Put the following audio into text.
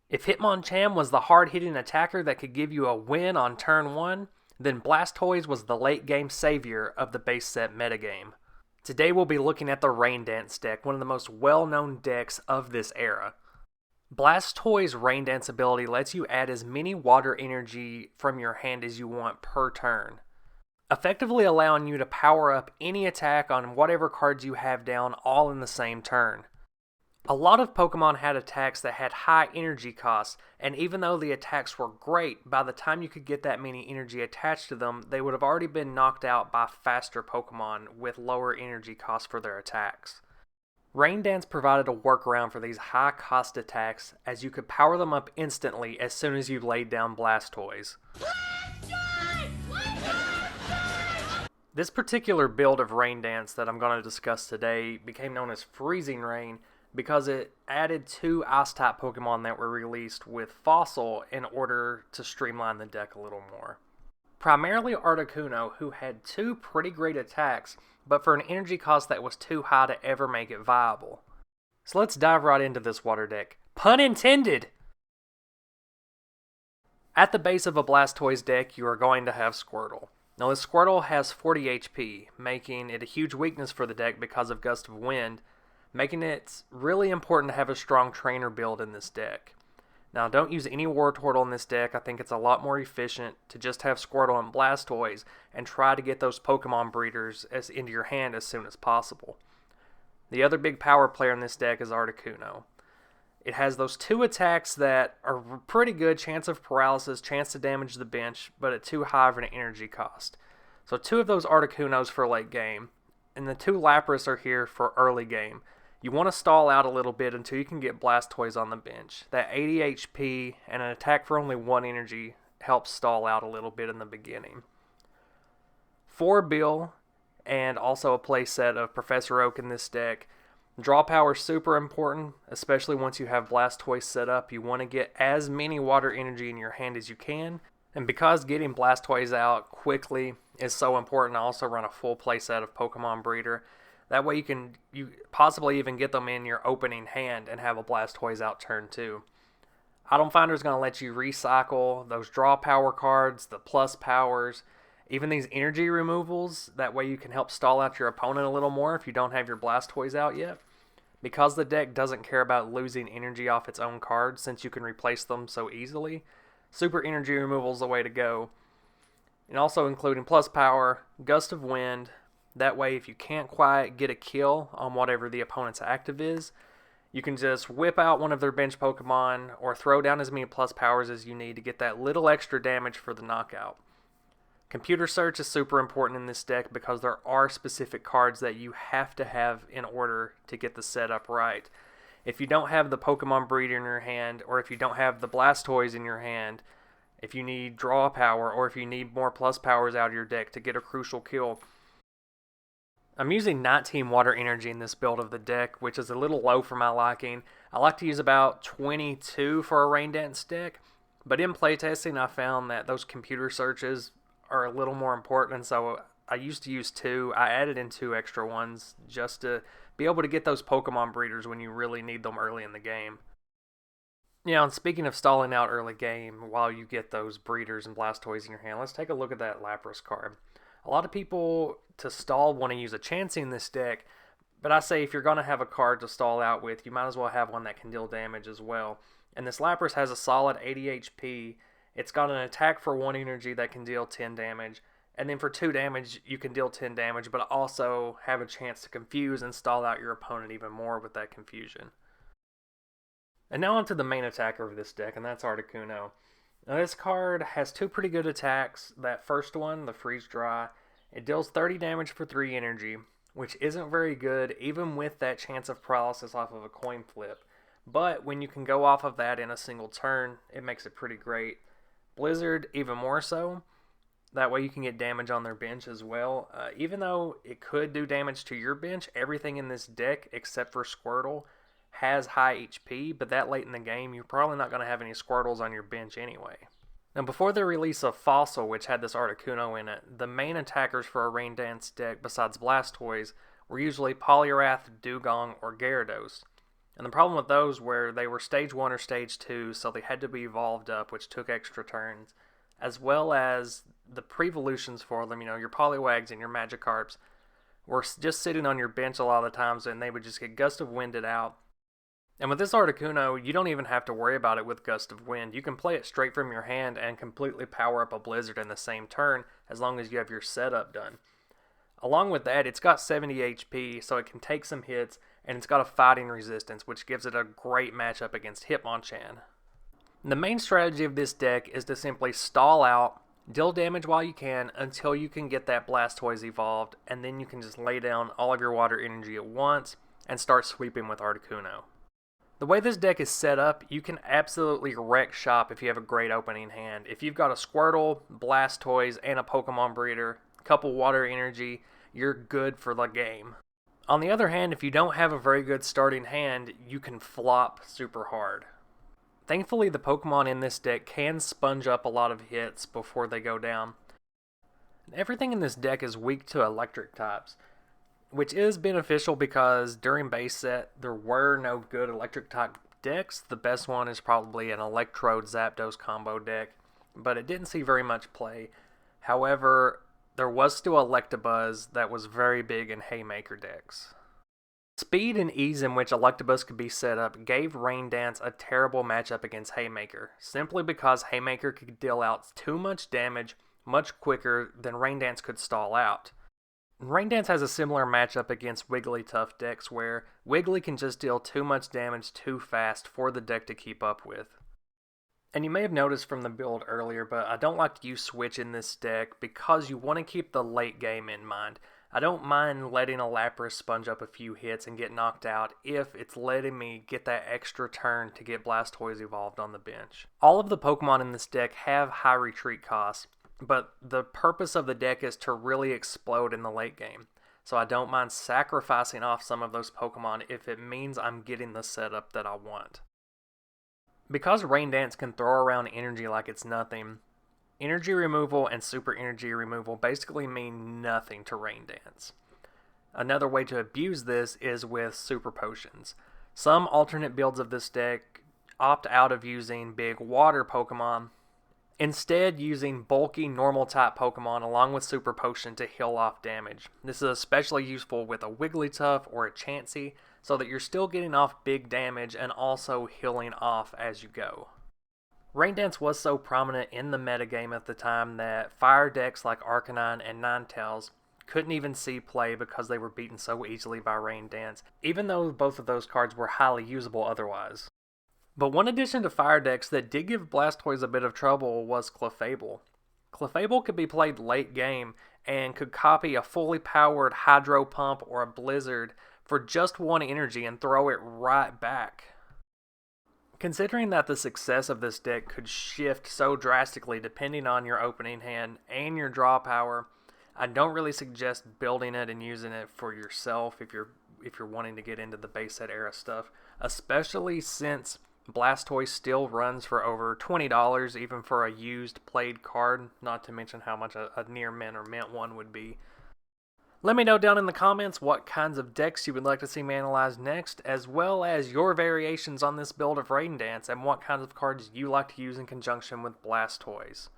If Hitmonchan was the hard-hitting attacker that could give you a win on turn 1, then Blastoise was the late-game savior of the base set metagame. Today we'll be looking at the Rain Dance deck, one of the most well-known decks of this era. Blastoise's Rain Dance ability lets you add as many water energy from your hand as you want per turn, effectively allowing you to power up any attack on whatever cards you have down all in the same turn. A lot of Pokemon had attacks that had high energy costs, and even though the attacks were great, by the time you could get that many energy attached to them, they would have already been knocked out by faster Pokemon with lower energy costs for their attacks. Rain Dance provided a workaround for these high cost attacks, as you could power them up instantly as soon as you laid down Blastoise. This particular build of Rain Dance that I'm going to discuss today became known as Freezing Rain because it added 2 Ice-type Pokemon that were released with Fossil in order to streamline the deck a little more. Primarily Articuno, who had 2 pretty great attacks, but for an energy cost that was too high to ever make it viable. So let's dive right into this water deck. Pun intended! At the base of a Blastoise deck, you are going to have Squirtle. Now this Squirtle has 40 HP, making it a huge weakness for the deck because of Gust of Wind, making it really important to have a strong trainer build in this deck. Now don't use any Wartortle in this deck. I think it's a lot more efficient to just have Squirtle and Blastoise and try to get those Pokemon breeders into your hand as soon as possible. The other big power player in this deck is Articuno. It has those 2 attacks that are pretty good, chance of paralysis, chance to damage the bench, but at too high of an energy cost. So 2 of those Articunos for late game, and the 2 Lapras are here for early game. You want to stall out a little bit until you can get Blastoise on the bench. That 80 HP and an attack for only 1 energy helps stall out a little bit in the beginning. 4 Bill, and also a playset of Professor Oak in this deck. Draw power is super important, especially once you have Blastoise set up. You want to get as many water energy in your hand as you can. And because getting Blastoise out quickly is so important, I also run a full playset of Pokemon Breeder. That way you possibly even get them in your opening hand and have a Blastoise out turn 2. Item Finder is going to let you recycle those draw power cards, the plus powers, even these energy removals. That way you can help stall out your opponent a little more if you don't have your Blastoise out yet. Because the deck doesn't care about losing energy off its own cards since you can replace them so easily, super energy removal is the way to go. And also including plus power, Gust of Wind. That way, if you can't quite get a kill on whatever the opponent's active is, you can just whip out one of their bench Pokemon or throw down as many plus powers as you need to get that little extra damage for the knockout. Computer Search is super important in this deck because there are specific cards that you have to have in order to get the setup right. If you don't have the Pokemon Breeder in your hand, or if you don't have the Blastoise in your hand, if you need draw power, or if you need more plus powers out of your deck to get a crucial kill, I'm using 19 water energy in this build of the deck, which is a little low for my liking. I like to use about 22 for a Rain Dance deck, but in playtesting I found that those computer searches are a little more important, and so I used to use 2. I added in 2 extra ones just to be able to get those Pokemon breeders when you really need them early in the game. Yeah, and speaking of stalling out early game while you get those breeders and Blastoise in your hand, let's take a look at that Lapras card. A lot of people to stall want to use a Chansey in this deck, but I say if you're going to have a card to stall out with, you might as well have one that can deal damage as well. And this Lapras has a solid 80 HP. It's got an attack for 1 energy that can deal 10 damage, and then for 2 damage you can deal 10 damage, but also have a chance to confuse and stall out your opponent even more with that confusion. And now onto the main attacker of this deck, and that's Articuno. Now this card has 2 pretty good attacks. That first one, the Freeze Dry, it deals 30 damage for 3 energy, which isn't very good even with that chance of paralysis off of a coin flip. But when you can go off of that in a single turn, it makes it pretty great. Blizzard, even more so. That way you can get damage on their bench as well. Even though it could do damage to your bench, everything in this deck except for Squirtle has high HP, but that late in the game, you're probably not going to have any Squirtles on your bench anyway. Now, before the release of Fossil, which had this Articuno in it, the main attackers for a Rain Dance deck besides Blastoise were usually Poliwrath, Dugong, or Gyarados. And the problem with those were they were stage 1 or stage 2, so they had to be evolved up, which took extra turns, as well as the pre-evolutions for them, your Poliwags and your Magikarps, were just sitting on your bench a lot of the times, and they would just get Gust of Winded out. And with this Articuno, you don't even have to worry about it with Gust of Wind. You can play it straight from your hand and completely power up a Blizzard in the same turn, as long as you have your setup done. Along with that, it's got 70 HP, so it can take some hits, and it's got a fighting resistance, which gives it a great matchup against Hitmonchan. The main strategy of this deck is to simply stall out, deal damage while you can until you can get that Blastoise evolved, and then you can just lay down all of your water energy at once and start sweeping with Articuno. The way this deck is set up, you can absolutely wreck shop if you have a great opening hand. If you've got a Squirtle, Blastoise, and a Pokemon Breeder, a couple water energy, you're good for the game. On the other hand, if you don't have a very good starting hand, you can flop super hard. Thankfully, the Pokemon in this deck can sponge up a lot of hits before they go down. Everything in this deck is weak to electric types, which is beneficial because during base set, there were no good electric type decks. The best one is probably an Electrode Zapdos combo deck, but it didn't see very much play. However, there was still Electabuzz that was very big in Haymaker decks. Speed and ease in which Electabuzz could be set up gave Rain Dance a terrible matchup against Haymaker, simply because Haymaker could deal out too much damage much quicker than Rain Dance could stall out. Rain Dance has a similar matchup against Wigglytuff decks where Wiggly can just deal too much damage too fast for the deck to keep up with. And you may have noticed from the build earlier, but I don't like to use Switch in this deck because you want to keep the late game in mind. I don't mind letting a Lapras sponge up a few hits and get knocked out if it's letting me get that extra turn to get Blastoise evolved on the bench. All of the Pokemon in this deck have high retreat costs, but the purpose of the deck is to really explode in the late game. So I don't mind sacrificing off some of those Pokemon if it means I'm getting the setup that I want. Because Rain Dance can throw around energy like it's nothing, energy removal and super energy removal basically mean nothing to Rain Dance. Another way to abuse this is with super potions. Some alternate builds of this deck opt out of using big water Pokemon, instead using bulky normal type Pokemon along with super potion to heal off damage. This is especially useful with a Wigglytuff or a Chansey, so that you're still getting off big damage and also healing off as you go. Rain Dance was so prominent in the metagame at the time that fire decks like Arcanine and Ninetales couldn't even see play because they were beaten so easily by Rain Dance, even though both of those cards were highly usable otherwise. But one addition to fire decks that did give Blastoise a bit of trouble was Clefable. Clefable could be played late game and could copy a fully powered Hydro Pump or a Blizzard for just 1 energy and throw it right back. Considering that the success of this deck could shift so drastically depending on your opening hand and your draw power, I don't really suggest building it and using it for yourself if you're wanting to get into the base set era stuff, especially since Blastoise still runs for over $20 even for a used played card, not to mention how much a near mint or mint one would be. Let me know down in the comments what kinds of decks you would like to see me analyze next, as well as your variations on this build of Rain Dance and what kinds of cards you like to use in conjunction with Blastoise.